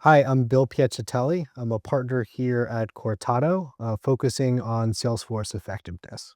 Hi, I'm Bill Piacatelli. I'm a partner here at Cortado, focusing on Salesforce effectiveness.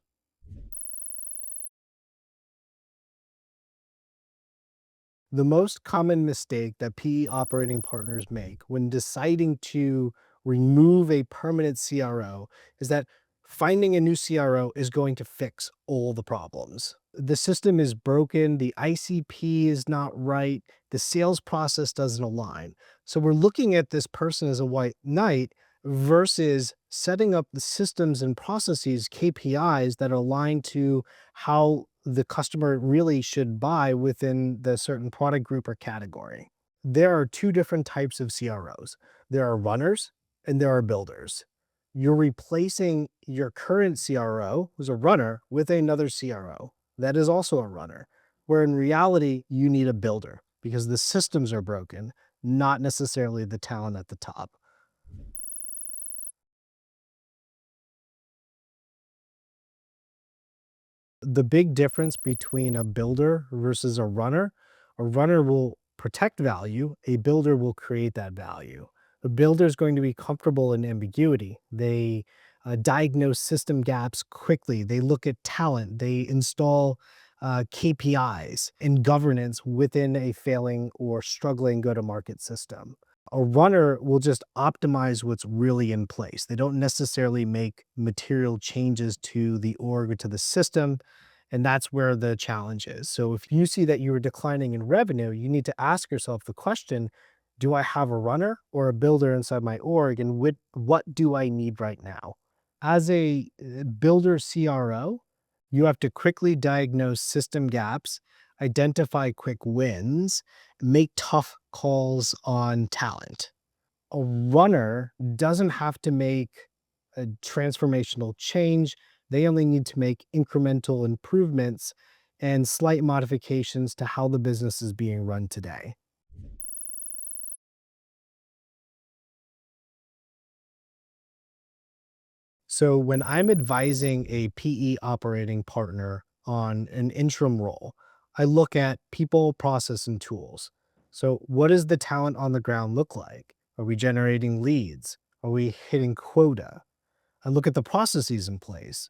The most common mistake that PE operating partners make when deciding to remove a permanent CRO is that finding a new CRO is going to fix all the problems. The system is broken, the ICP is not right, the sales process doesn't align. So we're looking at this person as a white knight versus setting up the systems and processes, KPIs that align to how the customer really should buy within the certain product group or category. There are two different types of CROs. There are runners and there are builders. You're replacing your current CRO, who's a runner, with another CRO that is also a runner, where in reality, you need a builder because the systems are broken, not necessarily the talent at the top. The big difference between a builder versus a runner will protect value, a builder will create that value. The builder is going to be comfortable in ambiguity. They diagnose system gaps quickly. They look at talent. They install KPIs and governance within a failing or struggling go to market system. A runner will just optimize what's really in place. They don't necessarily make material changes to the org or to the system. And that's where the challenge is. So if you see that you are declining in revenue, you need to ask yourself the question, do I have a runner or a builder inside my org? And what do I need right now? As a builder CRO, you have to quickly diagnose system gaps, identify quick wins, make tough calls on talent. A runner doesn't have to make a transformational change. They only need to make incremental improvements and slight modifications to how the business is being run today. So when I'm advising a PE operating partner on an interim role, I look at people, process, and tools. So what does the talent on the ground look like? Are we generating leads? Are we hitting quota? I look at the processes in place.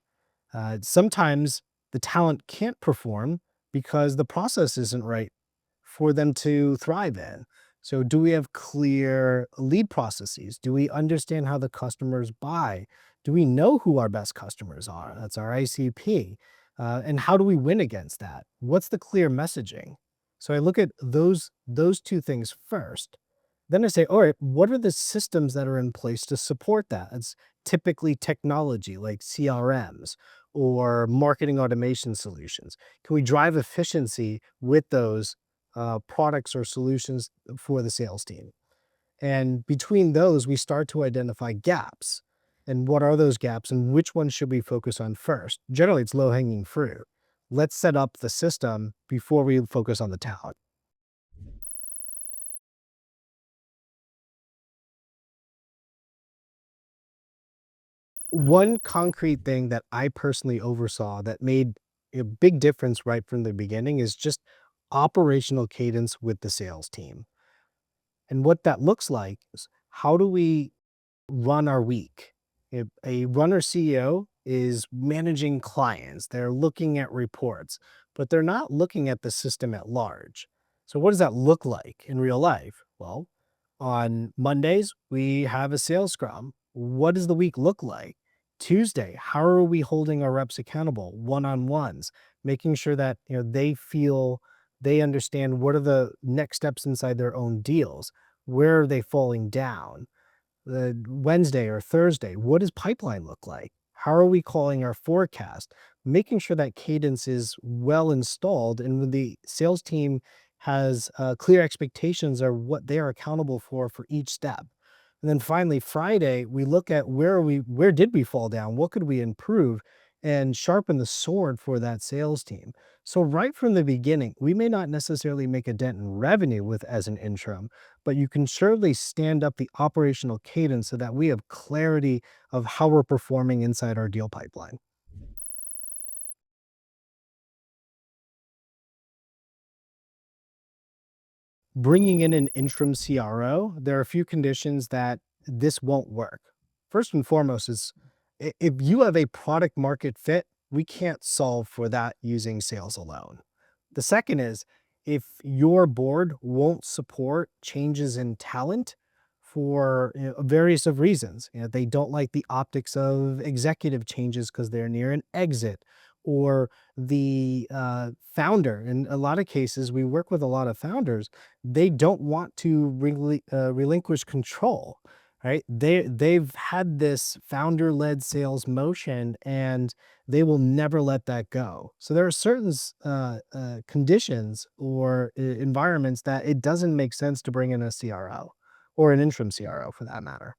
Sometimes the talent can't perform because the process isn't right for them to thrive in. So, do we have clear lead processes? Do we understand how the customers buy? Do we know who our best customers are? That's our ICP. And how do we win against that? What's the clear messaging? So I look at those two things first. Then I say, all right, what are the systems that are in place to support that? It's typically technology like CRMs or marketing automation solutions. Can we drive efficiency with those products or solutions for the sales team? And between those, we start to identify gaps. And what are those gaps and which ones should we focus on first? Generally, it's low hanging fruit. Let's set up the system before we focus on the talent. One concrete thing that I personally oversaw that made a big difference right from the beginning is just operational cadence with the sales team. And what that looks like is how do we run our week? If a runner CEO is managing clients, they're looking at reports, but they're not looking at the system at large. So, what does that look like in real life? Well, on Mondays, we have a sales scrum. What does the week look like? Tuesday, how are we holding our reps accountable? One-on-ones, making sure that they feel they understand what are the next steps inside their own deals. Where are they falling down? The Wednesday or Thursday, what does pipeline look like? How are we calling our forecast? Making sure that cadence is well installed and when the sales team has clear expectations of what they are accountable for each step. And then finally, Friday, we look at where did we fall down? What could we improve and sharpen the sword for that sales team? So right from the beginning, we may not necessarily make a dent in revenue with as an interim, but you can surely stand up the operational cadence so that we have clarity of how we're performing inside our deal pipeline. Bringing in an interim CRO, there are a few conditions that this won't work. First and foremost is if you have a product market fit, we can't solve for that using sales alone. The second is if your board won't support changes in talent for various of reasons. They don't like the optics of executive changes because they're near an exit, or the founder. In a lot of cases, we work with a lot of founders, they don't want to relinquish control, right? They've had this founder-led sales motion, and they will never let that go. So there are certain conditions or environments that it doesn't make sense to bring in a CRO or an interim CRO for that matter.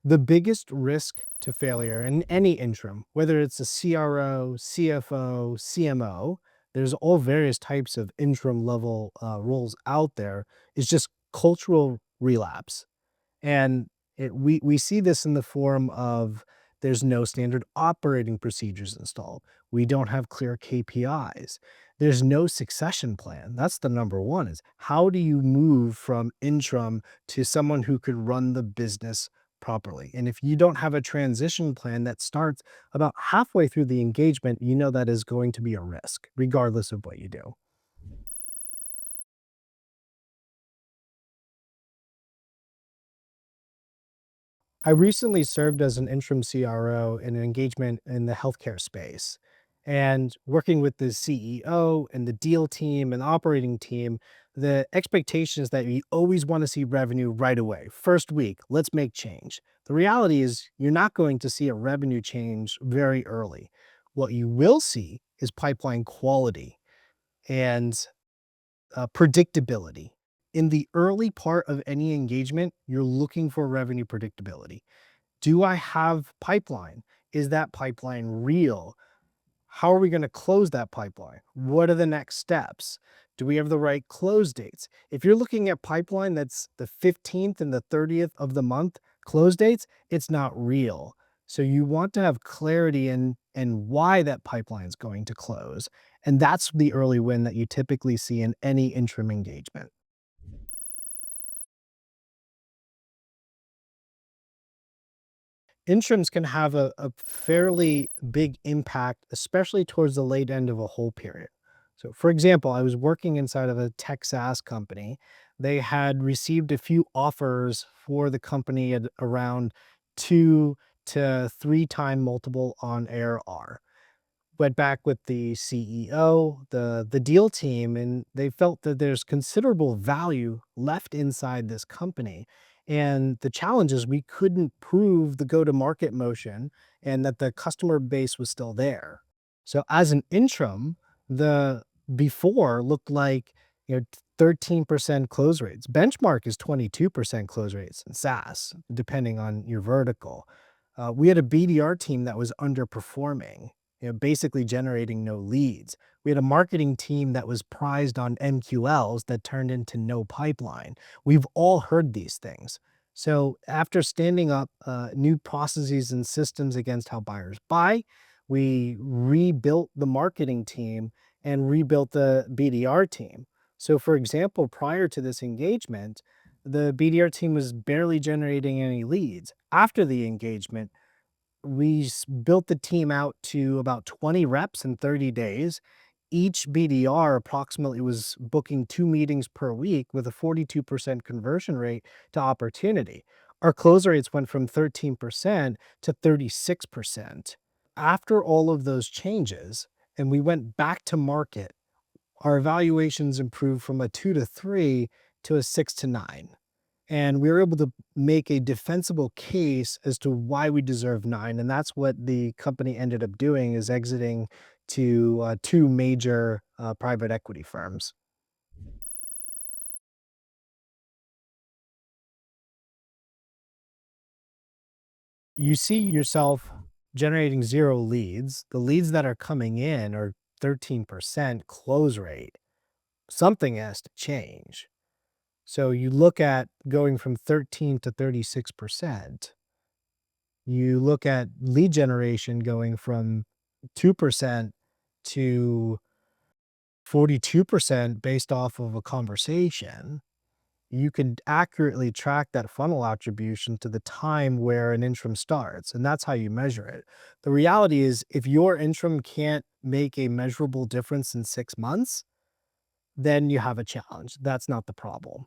The biggest risk to failure in any interim, whether it's a CRO, CFO, CMO, there's all various types of interim level roles out there, is just cultural relapse. And we see this in the form of there's no standard operating procedures installed. We don't have clear KPIs. There's no succession plan. That's the number one is how do you move from interim to someone who could run the business properly? And if you don't have a transition plan that starts about halfway through the engagement, you know that is going to be a risk, regardless of what you do. I recently served as an interim CRO in an engagement in the healthcare space. And working with the CEO and the deal team and operating team, the expectation is that you always want to see revenue right away. First week, let's make change. The reality is, you're not going to see a revenue change very early. What you will see is pipeline quality and predictability. In the early part of any engagement, you're looking for revenue predictability. Do I have pipeline? Is that pipeline real? How are we going to close that pipeline? What are the next steps? Do we have the right close dates? If you're looking at pipeline that's the 15th and the 30th of the month close dates, it's not real. So you want to have clarity in why that pipeline is going to close. And that's the early win that you typically see in any interim engagement. Interims can have a fairly big impact, especially towards the late end of a whole period. So, for example, I was working inside of a tech SaaS company. They had received a few offers for the company at around 2 to 3 time multiple on ARR. Went back with the CEO, the deal team, and they felt that there's considerable value left inside this company. And the challenge is we couldn't prove the go-to-market motion and that the customer base was still there. So as an interim, the before looked like 13% close rates. Benchmark is 22% close rates in SaaS, depending on your vertical. We had a BDR team that was underperforming, basically generating no leads. We had a marketing team that was prized on MQLs that turned into no pipeline. We've all heard these things. So after standing up new processes and systems against how buyers buy, we rebuilt the marketing team and rebuilt the BDR team. So, for example, prior to this engagement, the BDR team was barely generating any leads. After the engagement, we built the team out to about 20 reps in 30 days. Each BDR approximately was booking 2 meetings per week with a 42% conversion rate to opportunity. Our close rates went from 13% to 36%. After all of those changes, and we went back to market, our evaluations improved from a 2 to 3 to a 6 to 9. And we were able to make a defensible case as to why we deserve 9. And that's what the company ended up doing, is exiting to two major private equity firms. You see yourself generating 0 leads. The leads that are coming in are 13% close rate. Something has to change. So you look at going from 13 to 36%. You look at lead generation going from 2% to 42% based off of a conversation, you can accurately track that funnel attribution to the time where an interim starts, and that's how you measure it. The reality is, if your interim can't make a measurable difference in 6 months, then you have a challenge. That's not the problem.